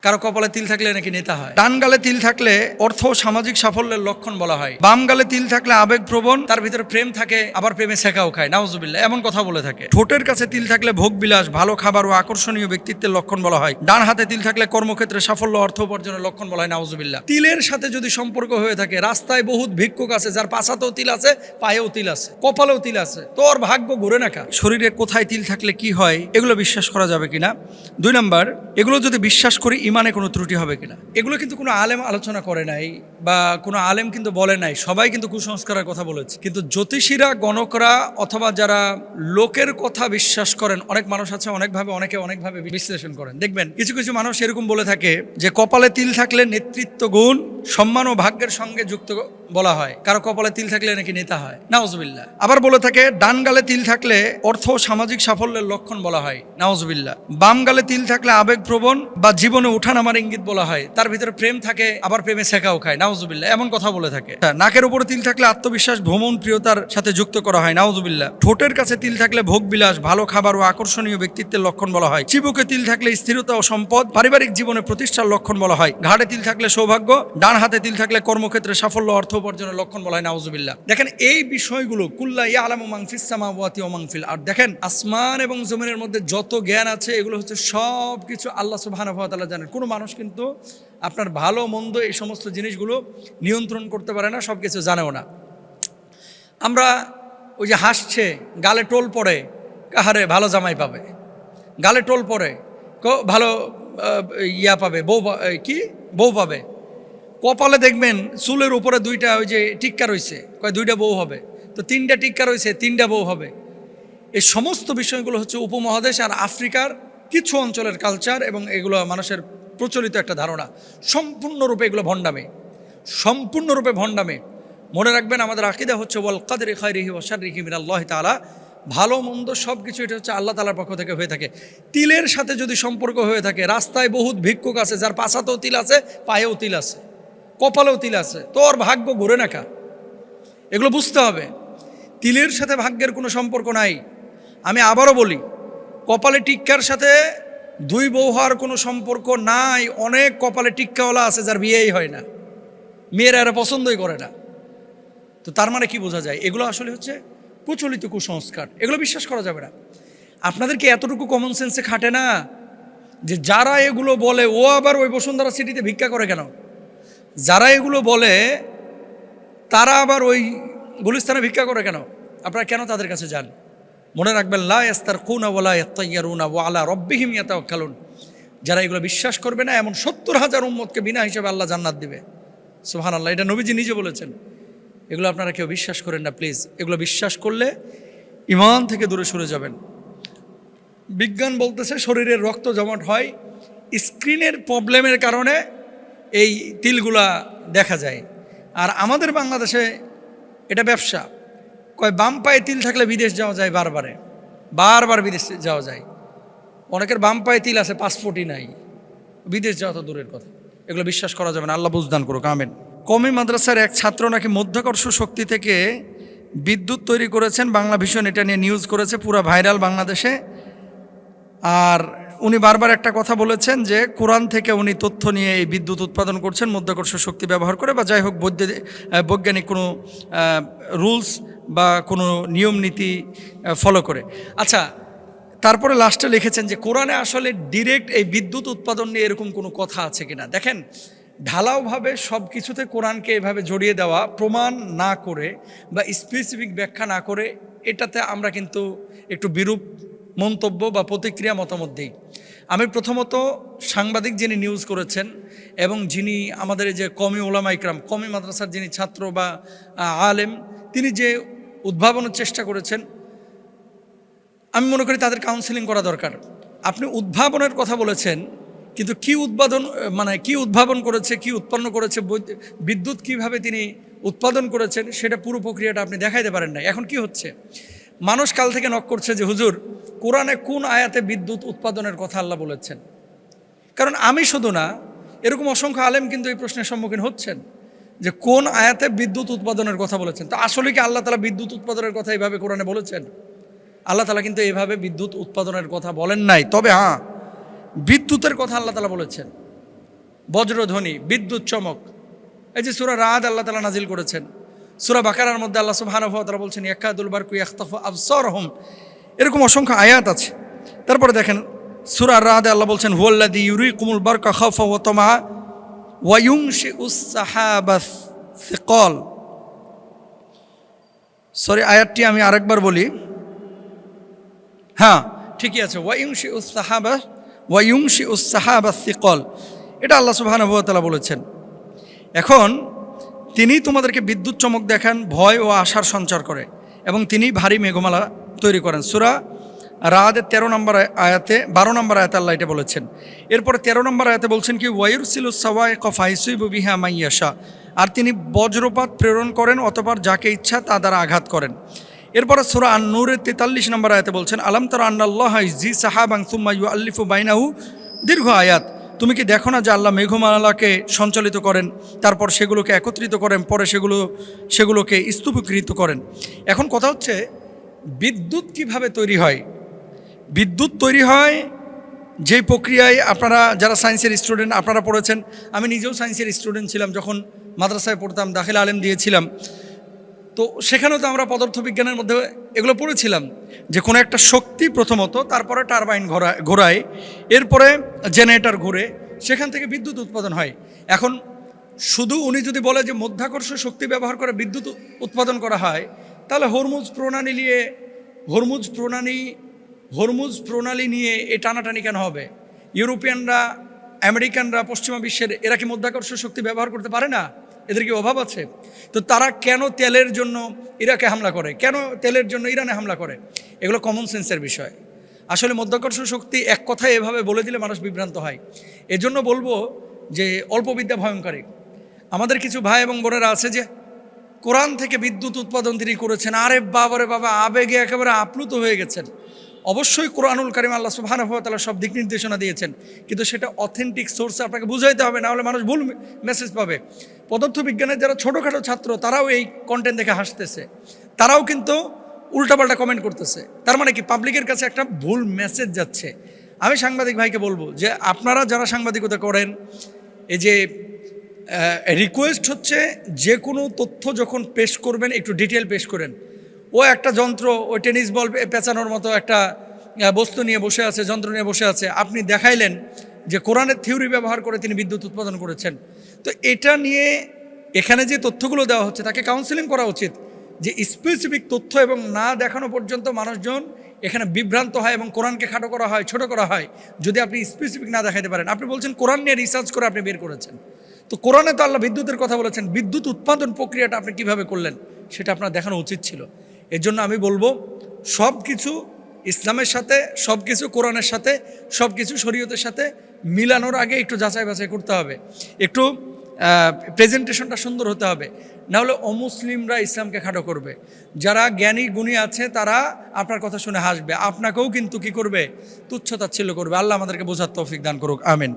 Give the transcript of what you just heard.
কারো কপালে তিল থাকলে নাকি নেতা হয়। ডান গালে তিল থাকলে অর্থ ও সামাজিক সাফল্যের লক্ষণ বলা হয়। বাম গালে তিল থাকলে আবেগপ্রবণ, তার ভিতরে প্রেম থাকে, আবার প্রেমে ছেঁকাও খায়, নাউজুবিল্লাহ, এমন কথা বলে থাকে। ঠোঁটের কাছে তিল থাকলে ভোগ বিলাস, ভালো খাবার ও আকর্ষণীয় ব্যক্তিত্বের লক্ষণ বলা হয়। ডান হাতে তিল থাকলে কর্মক্ষেত্রে সাফল্য, অর্থ উপার্জনের লক্ষণ বলা হয়, নাউজুবিল্লাহ। তিলের সাথে যদি সম্পর্ক হয়ে থাকে, রাস্তায় বহুত ভিক্ষুক আছে যার পাছাতেও তিল আছে, পায়েও তিল আছে, কপালেও তিল আছে, তোর ভাগ্য ঘুরে নাকা। শরীরে কোথায় তিল থাকলে কি হয়, এগুলো বিশ্বাস করা যাবে কিনা। 2 নম্বর, এগুলো যদি বিশ্বাস করি ইমানে কোনো ত্রুটি হবে কিনা। এগুলো কিন্তু কোনো আলেম আলোচনা করে নাই বা কোনো আলেম কিন্তু বলে নাই, সবাই কিন্তু কুসংস্কারের কথা বলেছে। কিন্তু জ্যোতিষীরা, গণকরা অথবা যারা লোকের কথা বিশ্বাস করেন, অনেক মানুষ আছে অনেকে অনেকভাবে বিশ্লেষণ করেন। দেখবেন কিছু কিছু মানুষ এরকম বলে থাকে যে কপালে তিল থাকলে নেতৃত্ব গুণ, সম্মান ও ভাগ্যের সঙ্গে যুক্ত বলা হয়। কারো কপালে তিল থাকলে নাকি নেতা হয়, নাউজুবিল্লাহ। আবার বলে থাকে ডান গালে তিল থাকলে অর্থ ও সামাজিক সাফল্যের লক্ষণ বলা হয়, নাউজুবিল্লাহ। বাম গালে তিল থাকলে আবেগপ্রবণ বা জীবনে উঠানামার ইঙ্গিত বলা হয়, তার ভিতরে প্রেম থাকে, আবার প্রেমে ছেঁকাও খায়, নাউজুবিল্লাহ, এমন কথা বলে থাকে। নাকের উপরে তিল থাকলে আত্মবিশ্বাস, ভ্রমণ প্রিয়তার সাথে যুক্ত করা হয়, নাউজুবিল্লাহ। ঠোঁটের কাছে তিল থাকলে ভোগ বিলাস, ভালো খাবার ও আকর্ষণীয় ব্যক্তিত্বের লক্ষণ বলা হয়। চিবুকে তিল থাকলে স্থিরতা ও সম্পদ, পারিবারিক জীবনে প্রতিষ্ঠার লক্ষণ বলা হয়। ঘাড়ে তিল থাকলে সৌভাগ্য, ডান হাতে তিল থাকলে কর্মক্ষেত্রে সাফল্য, অর্থ উপার্জনের লক্ষণ বলা হয়, নাউজুবিল্লাহ। দেখেন এই বিষয়গুলো কুল্লা ইয়ালামু মান ফিস সামাওয়াতি ওয়া মান ফিল আরদ, দেখেন আসমান এবং জমিনের মধ্যে যত জ্ঞান আছে এগুলো হচ্ছে সব কিছু আল্লাহ সুবহানাহু ওয়া তাআলা জানেন। কোনো মানুষ কিন্তু আপনার ভালো মন্দ এই সমস্ত জিনিসগুলো নিয়ন্ত্রণ করতে পারে না, সব কিছু জানেও না। আমরা ওই যে হাসছে, গালে টোল পড়ে, কাহারে ভালো জামাই পাবে, গালে টোল পড়ে ভালো ইয়া পাবে, বউ পাবে। কপালে দেখবেন চুলের উপরে 2টা ওই যে টিক্কা রয়েছে, 2টা বউ হবে, তো 3টা টিক্কা রয়েছে, 3টা বউ হবে। এই সমস্ত বিষয়গুলো হচ্ছে উপমহাদেশ আর আফ্রিকার কিছু অঞ্চলের কালচার, এবং এগুলো মানুষের প্রচলিত একটা ধারণা। সম্পূর্ণরূপে এগুলো ভণ্ডামে, সম্পূর্ণরূপে ভণ্ডামে। মনে রাখবেন আমাদের আকীদা হচ্ছে ওয়াল কদরি খায়রিহি ওয়া শাররিহি মিনাল্লাহি তাআলা, ভালো মন্দ সব কিছু এটা হচ্ছে আল্লাহ তাআলার পক্ষ থেকে হয়ে থাকে। তিলের সাথে যদি সম্পর্ক হয়ে থাকে, রাস্তায় বহুত ভিক্ষুক আছে যার পাছাতেও তিল আছে, পায়েও তিল আছে, কপালেও তিল আছে, তোর ভাগ্য ঘুরে নাকা। এগুলো বুঝতে হবে। তিলের সাথে ভাগ্যের কোনো সম্পর্ক নাই। আমি আবারও বলি, কপালে টিক্কার সাথে 2 বউ হওয়ার কোনো সম্পর্ক নাই। অনেক কপালে টিক্কাওয়ালা আছে যার বিয়েই হয় না, মেয়েরা এরা পছন্দই করে না। তো তার মানে কি বোঝা যায়, এগুলো আসলে হচ্ছে প্রচলিত কুসংস্কার, এগুলো বিশ্বাস করা যাবে না। আপনাদেরকে এতটুকু কমন সেন্সে খাটে না যে যারা এগুলো বলে ও আবার ওই বসুন্ধরা সিটিতে ভিক্ষা করে কেন? যারা এগুলো বলে তারা আবার ওই গুলিস্তানে ভিক্ষা করে কেন? আপনারা কেন তাদের কাছে যান? মনে রাখবেন লা ইয়াস্তারকুনা ওয়ালা ইয়াত্তাইয়ারুনা ওয়া আলা রাব্বিহিম ইয়াতাওয়াক্কালুন। যারা এগুলো বিশ্বাস করবে না, এমন 70,000 উম্মতকে বিনা হিসেবে আল্লাহ জান্নাত দিবে। সুবহানাল্লাহ, এটা নবীজি নিজে বলেছেন। এগুলো আপনারা কেউ বিশ্বাস করেন না প্লিজ। এগুলো বিশ্বাস করলে ঈমান থেকে দূরে সরে যাবেন। বিজ্ঞান বলতেছে শরীরের রক্ত জমাট হয়, স্ক্রিনের প্রবলেমের কারণে এই তিলগুলা দেখা যায়। আর আমাদের বাংলাদেশে এটা ব্যবসা, বাম পায়ে তিল থাকলে বিদেশ যাওয়া যায়, বারবার বিদেশ যাওয়া যায়। অনেকের বাম পায়ে তিল আছে, পাসপোর্টই নাই, বিদেশ যাওয়া তো দূরের কথা। এগুলো বিশ্বাস করা যাবে না, আল্লাহ বুঝদান করুক, আমিন। কওমি মাদ্রাসার এক ছাত্র নাকি মধ্যাকর্ষ শক্তি থেকে বিদ্যুৎ তৈরি করেছেন, বাংলা ভিশন এটা নিয়ে নিউজ করেছে, পুরো ভাইরাল বাংলাদেশে। আর উনি বারবার একটা কথা বলেছেন যে কোরআন থেকে উনি তথ্য নিয়ে এই বিদ্যুৎ উৎপাদন করছেন মধ্যাকর্ষ শক্তি ব্যবহার করে, বা যাই হোক বৈজ্ঞানিক কোনো রুলস বা কোনো নিয়ম নীতি ফলো করে। আচ্ছা, তারপরে লাস্টে লিখেছেন যে কোরআনে আসলে ডিরেক্ট এই বিদ্যুৎ উৎপাদন নিয়ে এরকম কোনো কথা আছে কিনা। দেখেন, ঢালাওভাবে সব কিছুতে কোরআনকে এভাবে জড়িয়ে দেওয়া, প্রমাণ না করে বা স্পেসিফিক ব্যাখ্যা না করে, এটাতে আমরা কিন্তু একটু বিরূপ মন্তব্য বা প্রতিক্রিয়া মতামত দিই। আমি প্রথমত সাংবাদিক যিনি নিউজ করেছেন এবং যিনি আমাদের যে কওমি উলামা ইকরাম, কওমি মাদ্রাসার যিনি ছাত্র বা আলেম, তিনি যে উদ্ভাবনের চেষ্টা করেছেন, আমি মনে করি তাদের কাউন্সেলিং করা দরকার। আপনি উদ্ভাবনের কথা বলেছেন, কিন্তু কি উদ্ভাবন করেছে, কি উৎপন্ন করেছে, বিদ্যুৎ কিভাবে তিনি উৎপাদন করেছেন, সেটা পুরো প্রক্রিয়াটা আপনি দেখাইতে পারেন না। এখন কি হচ্ছে, মানুষ কাল থেকে নক করছে যে হুজুর কোরআনে কোন আয়াতে বিদ্যুৎ উৎপাদনের কথা আল্লাহ বলেছেন। কারণ আমি শুধু না, এরকম অসংখ্য আলেম কিন্তু এই প্রশ্নের সম্মুখীন হচ্ছেন যে কোন আয়াতে বিদ্যুৎ উৎপাদনের কথা বলেছেন। তো আসলে কি আল্লাহ তাআলা বিদ্যুৎ উৎপাদনের কথা এইভাবে কোরআনে বলেছেন? আল্লাহ তাআলা কিন্তু এইভাবে বিদ্যুৎ উৎপাদনের কথা বলেন নাই। তবে হ্যাঁ, বিদ্যুতের কথা আল্লাহ তাআলা বলেছেন। বজ্রধ্বনি, বিদ্যুৎ চমক। এই যে সূরা রাদ আল্লাহ তাআলা নাজিল করেছেন। সূরা বাকারার মধ্যে আল্লাহ সুবহানাহু ওয়া তাআলা বলছেন ইয়াকাদুল বারকু ইয়াখতাফু আবসারহুম, এরকম অসংখ্য আয়াত আছে। তারপরে দেখেন সূরা রাদে আল্লাহ বলছেন হুয়াল্লাযী ইউরিকুমুল বারকা খাওফা ওয়া তামা ওয়া ইউনশিউস সাহাবাস সিকাল। সরি, আয়াতটি আমি আরেকবার বলি। হ্যাঁ, ঠিকই আছে, ওয়া ইউনশিউস সাহাবাস সিকাল, এটা আল্লাহ সুবহানাহু ওয়া তাআলা বলেছেন। এখন তিনি তোমাদেরকে বিদ্যুৎ চমক দেখান, ভয় ও আশার সঞ্চার করে, এবং তিনি ভারী মেঘমালা তৈরি করেন। সূরা রাদের 13 নম্বর আয়াতে 12 নম্বর আয়াতে আল্লাহ এটা বলেছেন। এরপরে 13 নম্বর আয়াতে বলছেন কি ওয়ায়ুরসিলুস সাওয়াইকা ফায়ুসিবু বিহা মাইয়াশা, আর তিনি বজ্রপাত প্রেরণ করেন অতঃপর যাকে ইচ্ছা তা দ্বারা আঘাত করেন। এরপরে সূরা আন-নূরের 43 নম্বর আয়াতে বলছেন আলাম তারা আন্নাল্লাহা ইযি সাহাবান সুম্মা ইউআল্লিফু বাইনাহু, দীর্ঘ আয়াত। তুমি কি দেখো না যে আল্লাহ মেঘমালাকে সঞ্চালিত করেন, তারপর সেগুলোকে একত্রিত করেন, পরে সেগুলোকে স্তূপীকৃত করেন। এখন কথা হচ্ছে বিদ্যুৎ কিভাবে তৈরি হয়। বিদ্যুৎ তৈরি হয় যেই প্রক্রিয়ায় আপনারা যারা সায়েন্সের স্টুডেন্ট আপনারা পড়েছেন, আমি নিজেও সায়েন্সের স্টুডেন্ট ছিলাম যখন মাদ্রাসায় পড়তাম, দাখিলা আলেম দিয়েছিলাম। তো সেখানেও তো আমরা পদার্থবিজ্ঞানের মধ্যে এগুলো পড়েছিলাম যে কোনো একটা শক্তি প্রথমত, তারপরে টারবাইন ঘোরায়, এরপরে জেনারেটর ঘুরে, সেখান থেকে বিদ্যুৎ উৎপাদন হয়। এখন শুধু উনি যদি বলে যে মধ্যাকর্ষ শক্তি ব্যবহার করে বিদ্যুৎ উৎপাদন করা হয়, তাহলে হরমুজ প্রণালী নিয়ে এই টানাটানি কেন হবে? ইউরোপিয়ানরা, আমেরিকানরা, পশ্চিমা বিশ্বের এরা কি মধ্যাকর্ষ শক্তি ব্যবহার করতে পারে না? এদের কি অভাব আছে? তো তারা কেন তেলের জন্য ইরাকে হামলা করে, কেন তেলের জন্য ইরানে হামলা করে? এগুলো কমন সেন্সের বিষয়। আসলে মধ্যাকর্ষ শক্তি এক কথায় এভাবে বলে দিলে মানুষ বিভ্রান্ত হয়। এজন্য বলবো যে অল্প বিদ্যা ভয়ঙ্করী। আমাদের কিছু ভাই এবং বোনেরা আছে যে কোরআন থেকে বিদ্যুৎ উৎপাদন তিনি করেছেন, আরে বাবারে বাবা, আবেগে একেবারে আপ্লুত হয়ে গেছেন। অবশ্যই কোরআনুল কারীম আল্লাহ সুবহানাহু ওয়া তাআলা সব দিক নির্দেশনা দিয়েছেন, কিন্তু সেটা অথেন্টিক সোর্সে আপনাকে বুঝাইতে হবে, না হলে মানুষ ভুল মেসেজ পাবে। পদার্থবিজ্ঞানের যারা ছোটোখাটো ছাত্র তারাও এই কন্টেন্ট দেখে হাসতেছে, তারাও কিন্তু উল্টাপাল্টা কমেন্ট করতেছে। তার মানে কি পাবলিকের কাছে একটা ভুল মেসেজ যাচ্ছে। আমি সাংবাদিক ভাইকে বলবো যে আপনারা যারা সাংবাদিকতা করেন, এই যে রিকোয়েস্ট হচ্ছে যে কোনো তথ্য যখন পেশ করবেন একটু ডিটেল পেশ করেন। ও একটা যন্ত্র, ওই টেনিস বল পেঁচানোর মতো একটা বস্তু নিয়ে বসে আছে, যন্ত্র নিয়ে বসে আছে, আপনি দেখাইলেন যে কোরআনের থিওরি ব্যবহার করে তিনি বিদ্যুৎ উৎপাদন করেছেন। তো এটা নিয়ে এখানে যে তথ্যগুলো দেওয়া হচ্ছে তাকে কাউন্সেলিং করা উচিত, যে স্পেসিফিক তথ্য এবং না দেখানো পর্যন্ত মানুষজন এখানে বিভ্রান্ত হয় এবং কোরআনকে খাটো করা হয়, ছোট করা হয়, যদি আপনি স্পেসিফিক না দেখাতে পারেন। আপনি বলছেন কোরআন নিয়ে রিসার্চ করে আপনি বের করেছেন, তো কোরআনে তো আল্লাহ বিদ্যুতের কথা বলেছেন, বিদ্যুৎ উৎপাদন প্রক্রিয়াটা আপনি কিভাবে করলেন সেটা আপনার দেখানো উচিত ছিল। এর জন্য আমি বলবো সব কিছু ইসলামের সাথে, সব কিছু কোরআনের সাথে, সব কিছু শরীয়তের সাথে মিলানোর আগে একটু যাচাই বাছাই করতে হবে, একটু প্রেজেন্টেশনটা সুন্দর হতে হবে, নাহলে অমুসলিমরা ইসলামকে খাটো করবে। যারা জ্ঞানী গুণী আছে তারা আপনার কথা শুনে হাসবে, আপনাকেও কিন্তু কি করবে, তুচ্ছ তাচ্ছিল্য করবে। আল্লাহ আমাদেরকে বোঝার তৌফিক দান করুক, আমিন।